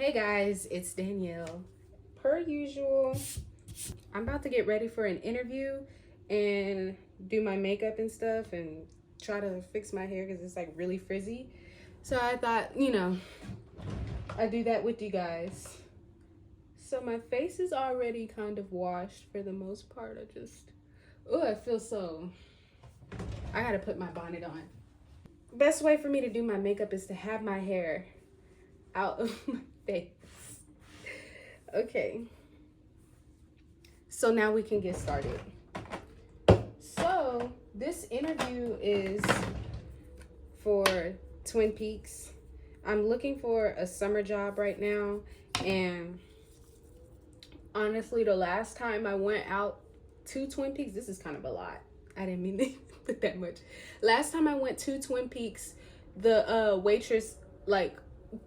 Hey guys, it's Danielle. Per usual, I'm about to get ready for an interview and do my makeup and stuff and try to fix my hair because it's like really frizzy. So I thought, I'd do that with you guys. So my face is already kind of washed for the most part. I feel so, I gotta put my bonnet on. Best way for me to do my makeup is to have my hair out of my face. Okay, so now we can get started. So this interview is for Twin Peaks. I'm looking for a summer job right now, and honestly, the last time I went out to Twin Peaks, this is kind of a lot. I didn't mean to put that much. Last time I went to Twin Peaks, the waitress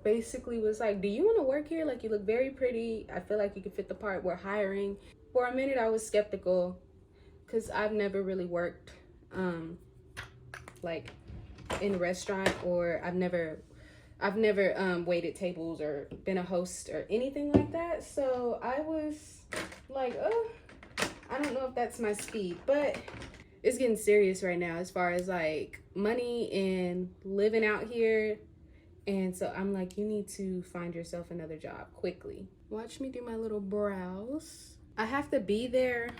basically was like, do you want to work here? Like, you look very pretty. I feel like you could fit the part. We're hiring. For a minute, I was skeptical because I've never really worked like in a restaurant, or I've never waited tables or been a host or anything like that. So I was like, oh, I don't know if that's my speed, but it's getting serious right now as far as like money and living out here. And so I'm like, you need to find yourself another job quickly. Watch me do my little brows. I have to be there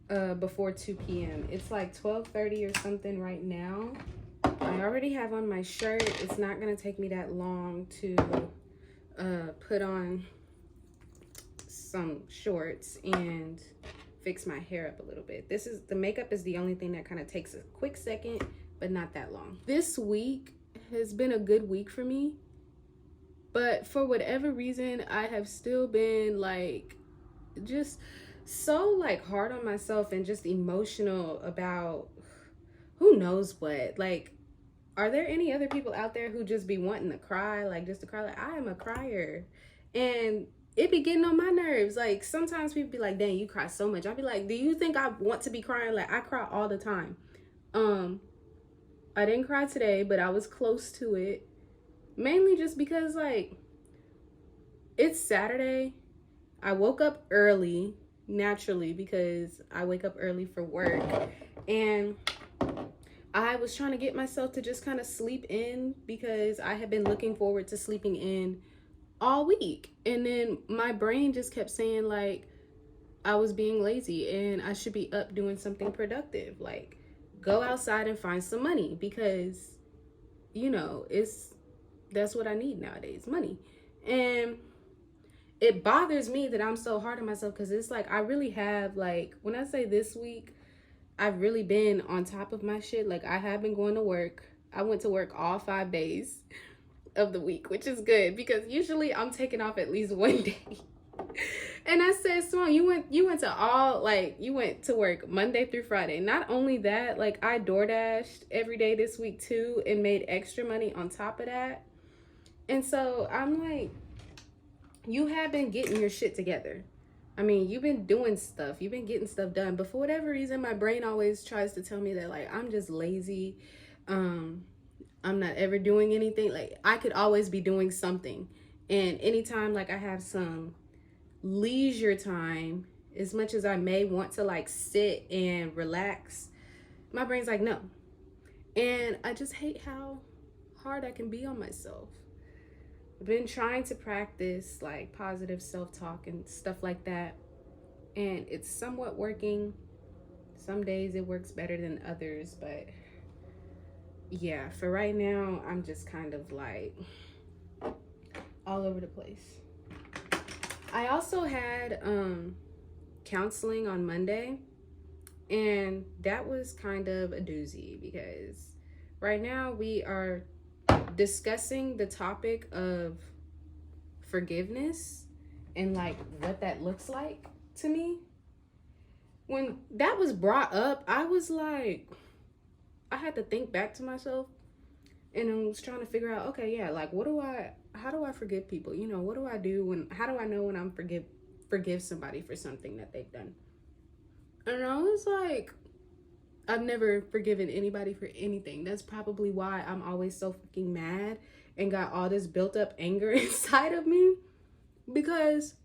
before 2 p.m. It's like 12:30 or something right now. I already have on my shirt. It's not gonna take me that long to put on some shorts and fix my hair up a little bit. The makeup is the only thing that kind of takes a quick second, but not that long. This week has been a good week for me, but for whatever reason, I have still been like just so like hard on myself and just emotional about who knows what. Like, are there any other people out there who just be wanting to cry, like just to cry? Like, I am a crier, and it be getting on my nerves. Like, sometimes people be like, dang, you cry so much. I'll be like, do you think I want to be crying? Like, I cry all the time. I didn't cry today, but I was close to it. Mainly just because, like, it's Saturday. I woke up early, naturally, because I wake up early for work. And I was trying to get myself to just kind of sleep in because I had been looking forward to sleeping in all week. And then my brain just kept saying, like, I was being lazy and I should be up doing something productive. Like, go outside and find some money because, that's what I need nowadays, money. And it bothers me that I'm so hard on myself because it's like, I really have, like, when I say this week, I've really been on top of my shit. Like, I have been going to work. I went to work all 5 days of the week, which is good because usually I'm taking off at least one day. And I said, Swan, you went to work Monday through Friday. Not only that, like, I DoorDashed every day this week too and made extra money on top of that. And so I'm like, you have been getting your shit together. I mean, you've been doing stuff. You've been getting stuff done. But for whatever reason, my brain always tries to tell me that, like, I'm just lazy. I'm not ever doing anything. Like, I could always be doing something. And anytime, like, I have some leisure time, as much as I may want to, like, sit and relax, my brain's like, no. And I just hate how hard I can be on myself. I've been trying to practice like positive self-talk and stuff like that, and it's somewhat working. Some days it works better than others, but yeah, for right now I'm just kind of like all over the place. I also had counseling on Monday, and that was kind of a doozy because right now we are discussing the topic of forgiveness and like what that looks like to me. When that was brought up, I was like, I had to think back to myself, and I was trying to figure out, okay, yeah, like, how do I forgive people? What do I do how do I know when I'm forgive somebody for something that they've done? And I was like, I've never forgiven anybody for anything. That's probably why I'm always so fucking mad and got all this built up anger inside of me, because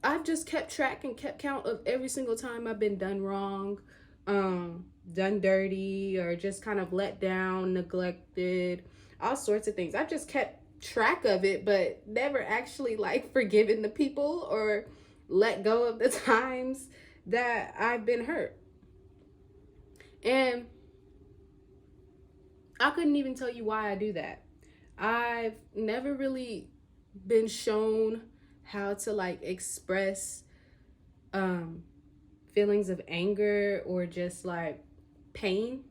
I've just kept track and kept count of every single time I've been done wrong, done dirty, or just kind of let down, neglected, all sorts of things. I've just kept track of it, but never actually like forgiven the people or let go of the times that I've been hurt. And I couldn't even tell you why I do that. I've never really been shown how to like express feelings of anger or just like pain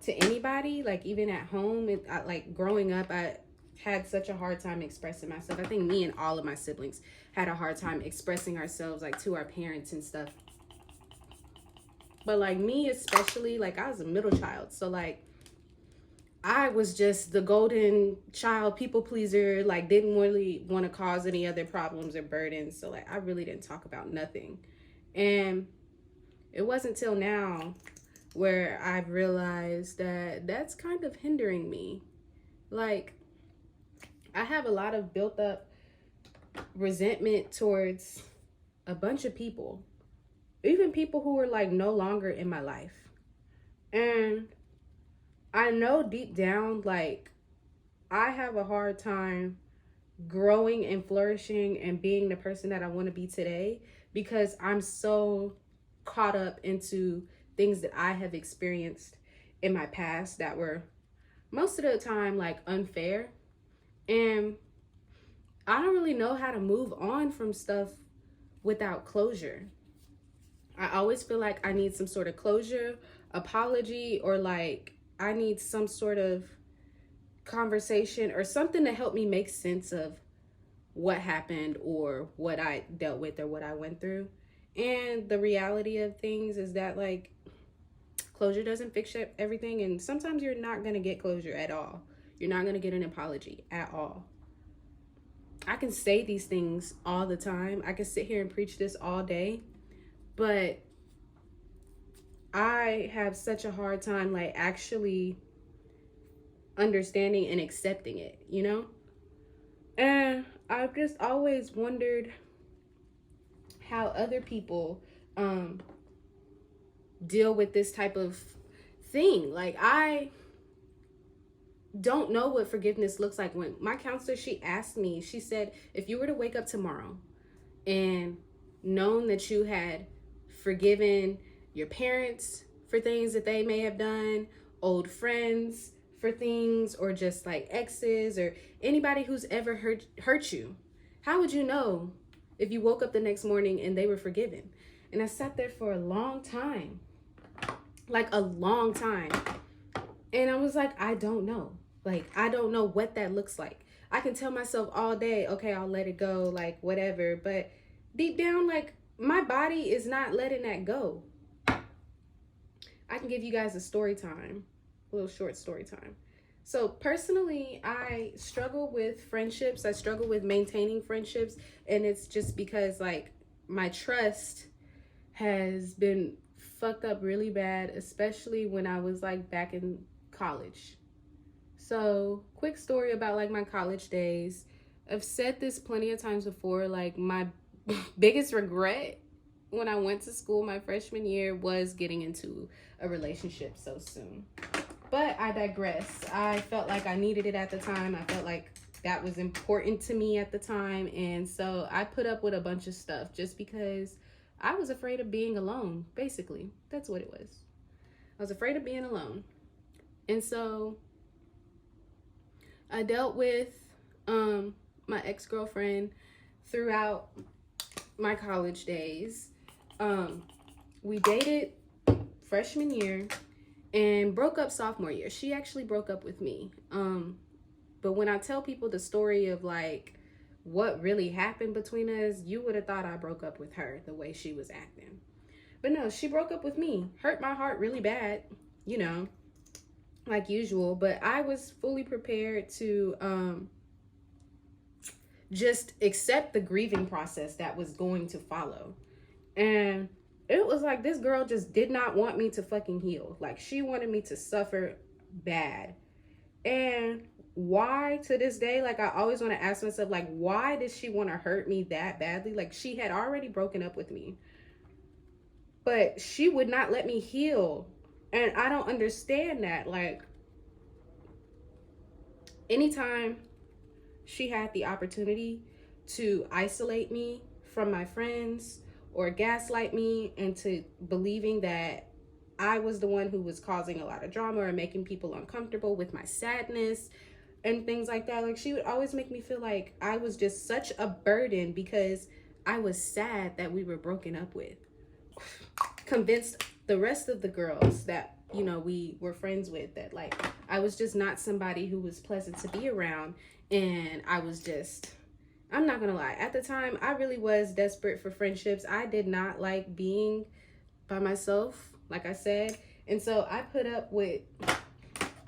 to anybody. Like even at home, like growing up, I had such a hard time expressing myself. I think me and all of my siblings had a hard time expressing ourselves like to our parents and stuff. But like me especially, like I was a middle child, so like I was just the golden child, people pleaser, like didn't really want to cause any other problems or burdens. So like I really didn't talk about nothing. And it wasn't till now where I've realized that that's kind of hindering me. Like I have a lot of built up resentment towards a bunch of people, even people who are like no longer in my life. And I know deep down, like I have a hard time growing and flourishing and being the person that I want to be today, because I'm so caught up into things that I have experienced in my past that were most of the time like unfair. And I don't really know how to move on from stuff without closure. I always feel like I need some sort of closure, apology, or like I need some sort of conversation or something to help me make sense of what happened or what I dealt with or what I went through. And the reality of things is that like closure doesn't fix everything, and sometimes you're not going to get closure at all. You're not going to get an apology at all. I can say these things all the time. I can sit here and preach this all day, but I have such a hard time like actually understanding and accepting it, you know? And I've just always wondered how other people deal with this type of thing. Like I don't know what forgiveness looks like. When my counselor, she asked me, she said, if you were to wake up tomorrow and known that you had forgiven your parents for things that they may have done, old friends for things, or just like exes or anybody who's ever hurt you, how would you know if you woke up the next morning and they were forgiven? And I sat there for a long time, like a long time. And I was like, I don't know. Like, I don't know what that looks like. I can tell myself all day, okay, I'll let it go, like whatever. But deep down, like my body is not letting that go. I can give you guys a story time, a little short story time. So personally, I struggle with friendships. I struggle with maintaining friendships. And it's just because like my trust has been fucked up really bad, especially when I was like back in college. So quick story about like my college days. I've said this plenty of times before, like my biggest regret when I went to school my freshman year was getting into a relationship so soon. But I digress. I felt like I needed it at the time. I felt like that was important to me at the time. And so I put up with a bunch of stuff just because I was afraid of being alone, basically. That's what it was. I was afraid of being alone. And so I dealt with my ex-girlfriend throughout my college days. We dated freshman year and broke up sophomore year. She actually broke up with me. But when I tell people the story of like what really happened between us, you would have thought I broke up with her the way she was acting. But no, she broke up with me. Hurt my heart really bad, you know, like usual. But I was fully prepared to just accept the grieving process that was going to follow. And It was like this girl just did not want me to fucking heal. Like, she wanted me to suffer bad. And why, to this day, like, I always want to ask myself, like, why did she want to hurt me that badly? Like, she had already broken up with me, but she would not let me heal. And I don't understand that. Like, anytime she had the opportunity to isolate me from my friends or gaslight me into believing that I was the one who was causing a lot of drama or making people uncomfortable with my sadness and things like that. Like, she would always make me feel like I was just such a burden because I was sad that we were broken up with. Convinced the rest of the girls that, you know, we were friends with, that like I was just not somebody who was pleasant to be around. And I was just, I'm not gonna lie, at the time I really was desperate for friendships. I did not like being by myself, like I said. And so I put up with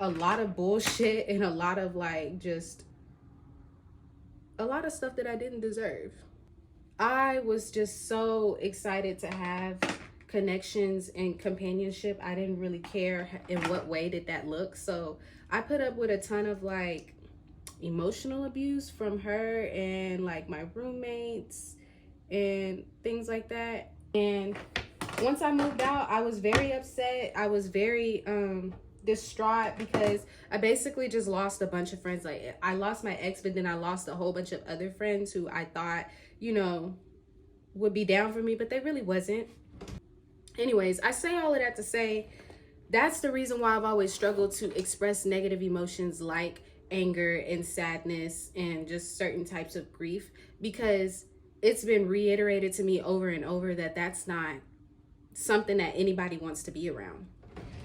a lot of bullshit and a lot of like just a lot of stuff that I didn't deserve. I was just so excited to have connections and companionship. I didn't really care in what way did that look. So I put up with a ton of like emotional abuse from her and like my roommates and things like that. And once I moved out, I was very upset. I was very distraught because I basically just lost a bunch of friends. Like, I lost my ex, but then I lost a whole bunch of other friends who I thought, you know, would be down for me, but they really wasn't. Anyways, I say all of that to say that's the reason why I've always struggled to express negative emotions like anger and sadness and just certain types of grief, because it's been reiterated to me over and over that that's not something that anybody wants to be around.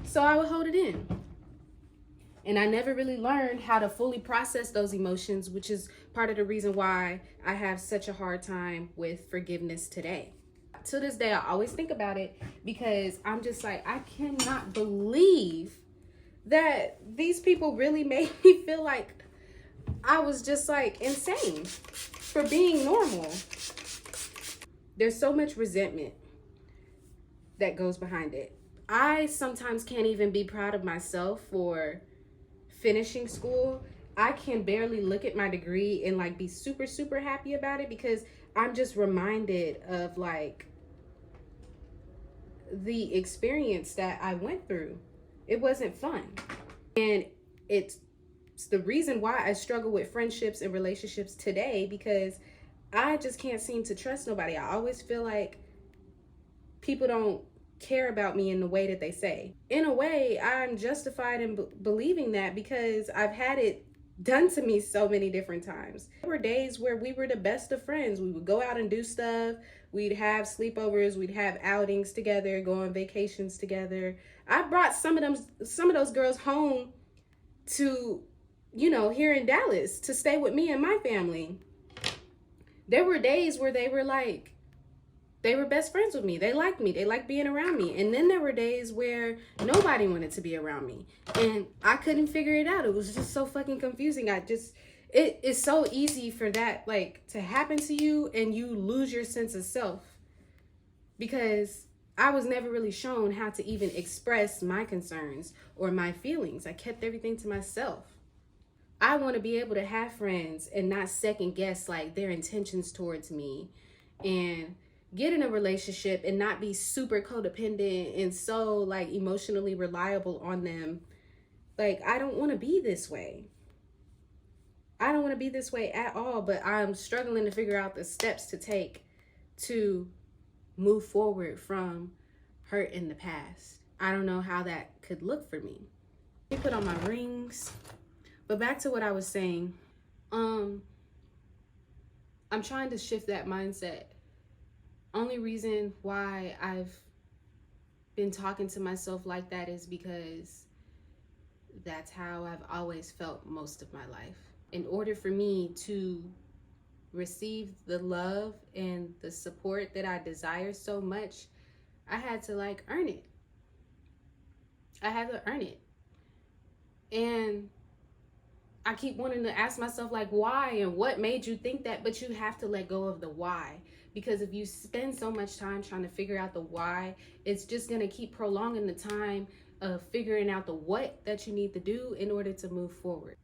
So I would hold it in. And I never really learned how to fully process those emotions, which is part of the reason why I have such a hard time with forgiveness today. To this day, I always think about it because I'm just like, I cannot believe that these people really made me feel like I was just like insane for being normal. There's so much resentment that goes behind it. I sometimes can't even be proud of myself for finishing school. I can barely look at my degree and like be super, super happy about it because I'm just reminded of like the experience that I went through. It wasn't fun. And it's the reason why I struggle with friendships and relationships today, because I just can't seem to trust nobody. I always feel like people don't care about me in the way that they say. In a way, I'm justified in believing that because I've had it done to me so many different times. There were days where we were the best of friends. We would go out and do stuff. We'd have sleepovers. We'd have outings together, go on vacations together. I brought some of those girls home to, you know, here in Dallas to stay with me and my family. There were days where they were like, they were best friends with me. They liked me. They liked being around me. And then there were days where nobody wanted to be around me. And I couldn't figure it out. It was just so fucking confusing. It is so easy for that, like, to happen to you and you lose your sense of self. Because I was never really shown how to even express my concerns or my feelings. I kept everything to myself. I want to be able to have friends and not second guess, like, their intentions towards me. And get in a relationship and not be super codependent and so like emotionally reliable on them. Like, I don't want to be this way. I don't want to be this way at all, but I'm struggling to figure out the steps to take to move forward from hurt in the past. I don't know how that could look for me. Let me put on my rings. But back to what I was saying. I'm trying to shift that mindset. Only reason why I've been talking to myself like that is because that's how I've always felt most of my life. In order for me to receive the love and the support that I desire so much, I had to like earn it. I had to earn it. And I keep wanting to ask myself like, why and what made you think that? But you have to let go of the why, Because if you spend so much time trying to figure out the why, it's just going to keep prolonging the time of figuring out the what that you need to do in order to move forward.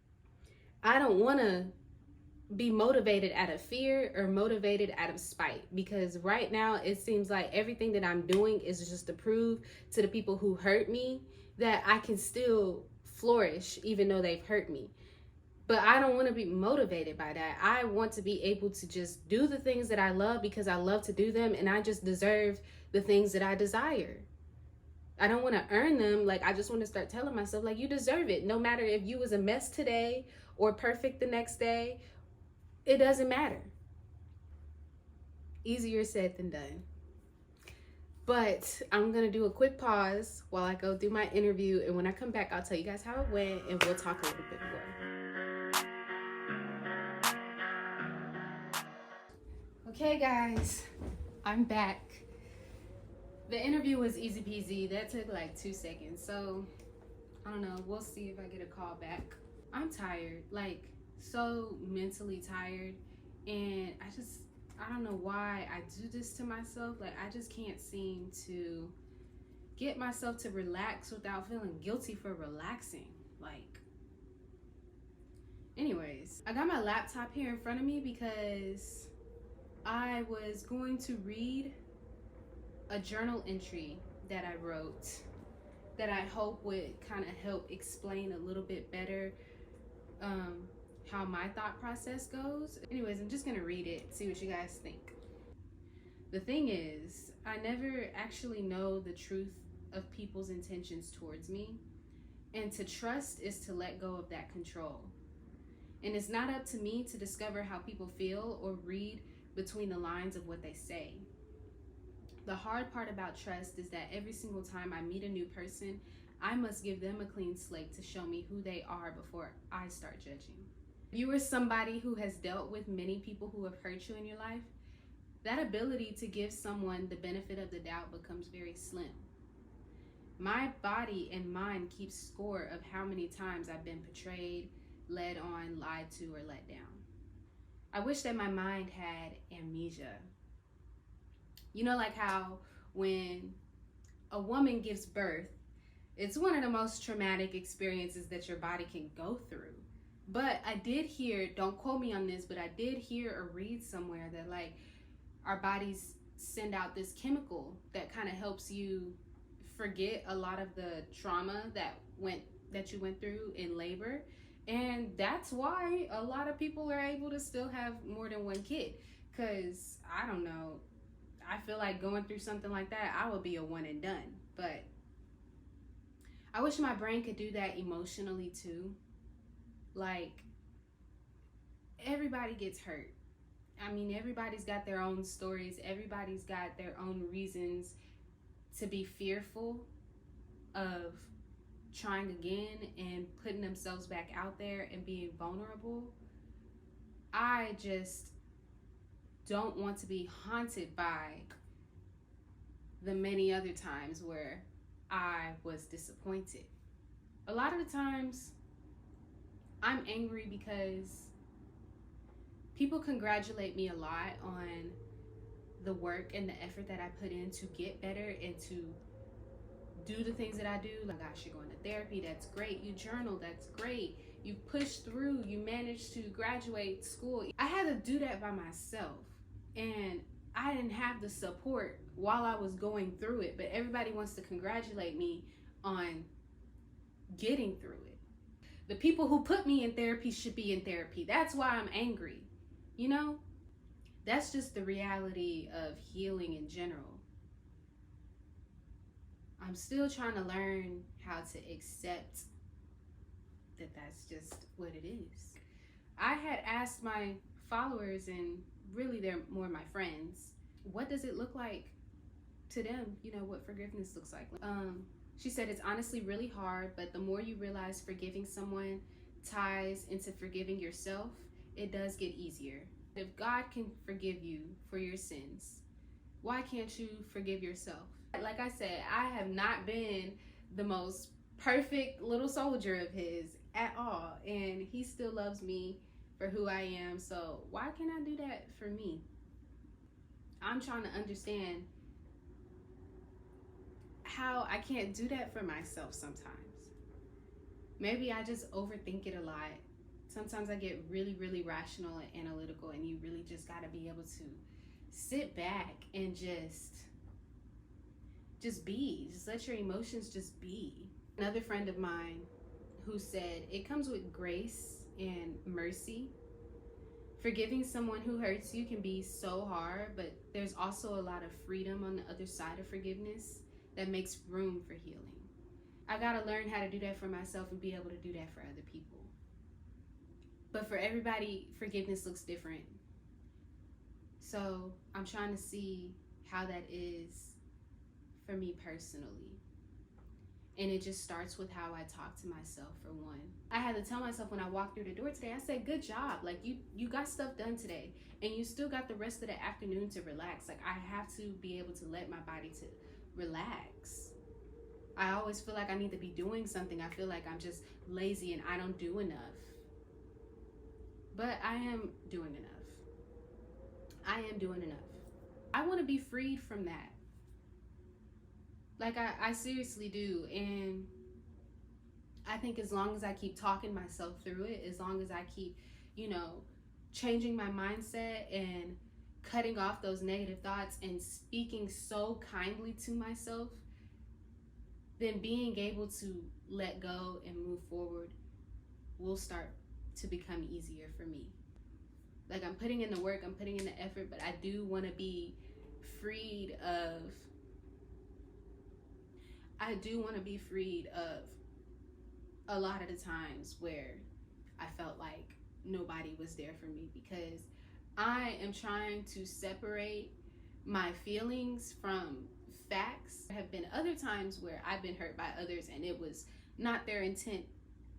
I don't want to be motivated out of fear or motivated out of spite, because right now it seems like everything that I'm doing is just to prove to the people who hurt me that I can still flourish even though they've hurt me. But I don't want to be motivated by that. I want to be able to just do the things that I love because I love to do them, and I just deserve the things that I desire. I don't want to earn them. Like, I just want to start telling myself, like, you deserve it. No matter if you was a mess today or perfect the next day, it doesn't matter. Easier said than done. But I'm going to do a quick pause while I go through my interview. And when I come back, I'll tell you guys how it went and we'll talk a little bit more. Okay, guys, I'm back. The interview was easy peasy. That took like 2 seconds. So, I don't know. We'll see if I get a call back. I'm tired. Like, so mentally tired. And I don't know why I do this to myself. Like, I just can't seem to get myself to relax without feeling guilty for relaxing. Like, anyways, I got my laptop here in front of me because I was going to read a journal entry that I wrote that I hope would kind of help explain a little bit better how my thought process goes. Anyways, I'm just gonna read it, see what you guys think. The thing is, I never actually know the truth of people's intentions towards me, and to trust is to let go of that control. And it's not up to me to discover how people feel or read between the lines of what they say. The hard part about trust is that every single time I meet a new person, I must give them a clean slate to show me who they are before I start judging. If you are somebody who has dealt with many people who have hurt you in your life, that ability to give someone the benefit of the doubt becomes very slim. My body and mind keep score of how many times I've been betrayed, led on, lied to, or let down. I wish that my mind had amnesia. You know, like how when a woman gives birth, it's one of the most traumatic experiences that your body can go through. But I did hear, don't quote me on this, but I did hear or read somewhere that like our bodies send out this chemical that kind of helps you forget a lot of the trauma that you went through in labor. And that's why a lot of people are able to still have more than one kid. Cause I don't know, I feel like going through something like that, I would be a one and done. But I wish my brain could do that emotionally too. Like, everybody gets hurt. I mean, everybody's got their own stories. Everybody's got their own reasons to be fearful of trying again and putting themselves back out there and being vulnerable. I just don't want to be haunted by the many other times where I was disappointed. A lot of the times I'm angry because people congratulate me a lot on the work and the effort that I put in to get better and to do the things that I do. Like, gosh, you're going to therapy, that's great. You journal, that's great. You pushed through, you managed to graduate school. I had to do that by myself, and I didn't have the support while I was going through it, but everybody wants to congratulate me on getting through it. The people who put me in therapy should be in therapy. That's why I'm angry. You know, that's just the reality of healing in general. I'm still trying to learn how to accept that that's just what it is. I had asked my followers, and really they're more my friends, what does it look like to them? You know, what forgiveness looks like. She said it's honestly really hard, but the more you realize forgiving someone ties into forgiving yourself, it does get easier. If God can forgive you for your sins, why can't you forgive yourself? Like I said, I have not been the most perfect little soldier of his at all, and he still loves me for who I am, so why can't I do that for me? I'm trying to understand how I can't do that for myself sometimes. Maybe I just overthink it a lot. Sometimes I get really, really rational and analytical, and you really just got to be able to sit back and just be. Just let your emotions just be. Another friend of mine who said, it comes with grace and mercy. Forgiving someone who hurts you can be so hard, but there's also a lot of freedom on the other side of forgiveness that makes room for healing. I gotta learn how to do that for myself and be able to do that for other people. But for everybody, forgiveness looks different. So I'm trying to see how that is for me personally. And it just starts with how I talk to myself, for one. I had to tell myself when I walked through the door today, I said, good job. Like, you got stuff done today, and you still got the rest of the afternoon to relax. Like, I have to be able to let my body to relax. I always feel like I need to be doing something. I feel like I'm just lazy and I don't do enough. But I am doing enough. I am doing enough. I want to be freed from that. Like, I seriously do. And I think as long as I keep talking myself through it, as long as I keep, changing my mindset and cutting off those negative thoughts and speaking so kindly to myself, then being able to let go and move forward will start to become easier for me. Like, I'm putting in the work, I'm putting in the effort, but I do want to be freed of a lot of the times where I felt like nobody was there for me, because I am trying to separate my feelings from facts. There have been other times where I've been hurt by others and it was not their intent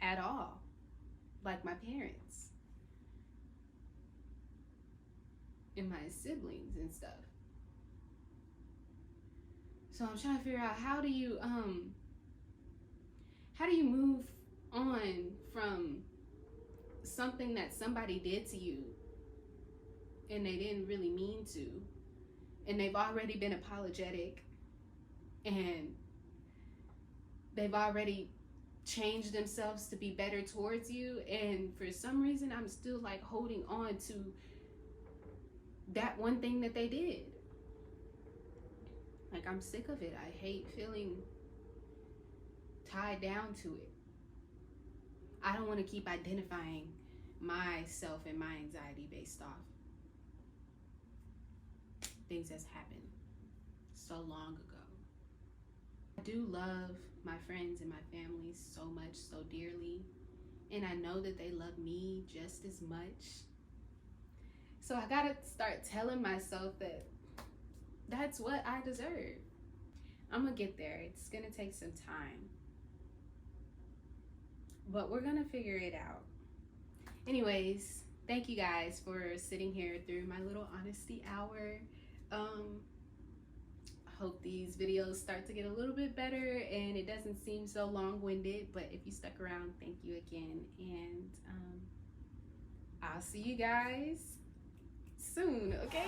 at all, like my parents and my siblings and stuff. So I'm trying to figure out, how do you move on from something that somebody did to you and they didn't really mean to, and they've already been apologetic and they've already changed themselves to be better towards you, and for some reason I'm still like holding on to that one thing that they did. Like, I'm sick of it. I hate feeling tied down to it. I don't want to keep identifying myself and my anxiety based off things that's happened so long ago. I do love my friends and my family so much, so dearly, and I know that they love me just as much. So I gotta start telling myself that that's what I deserve. I'm gonna get there. It's gonna take some time, but we're gonna figure it out. Anyways, thank you guys for sitting here through my little honesty hour. I hope these videos start to get a little bit better and it doesn't seem so long-winded, but if you stuck around, thank you again, and I'll see you guys soon, okay?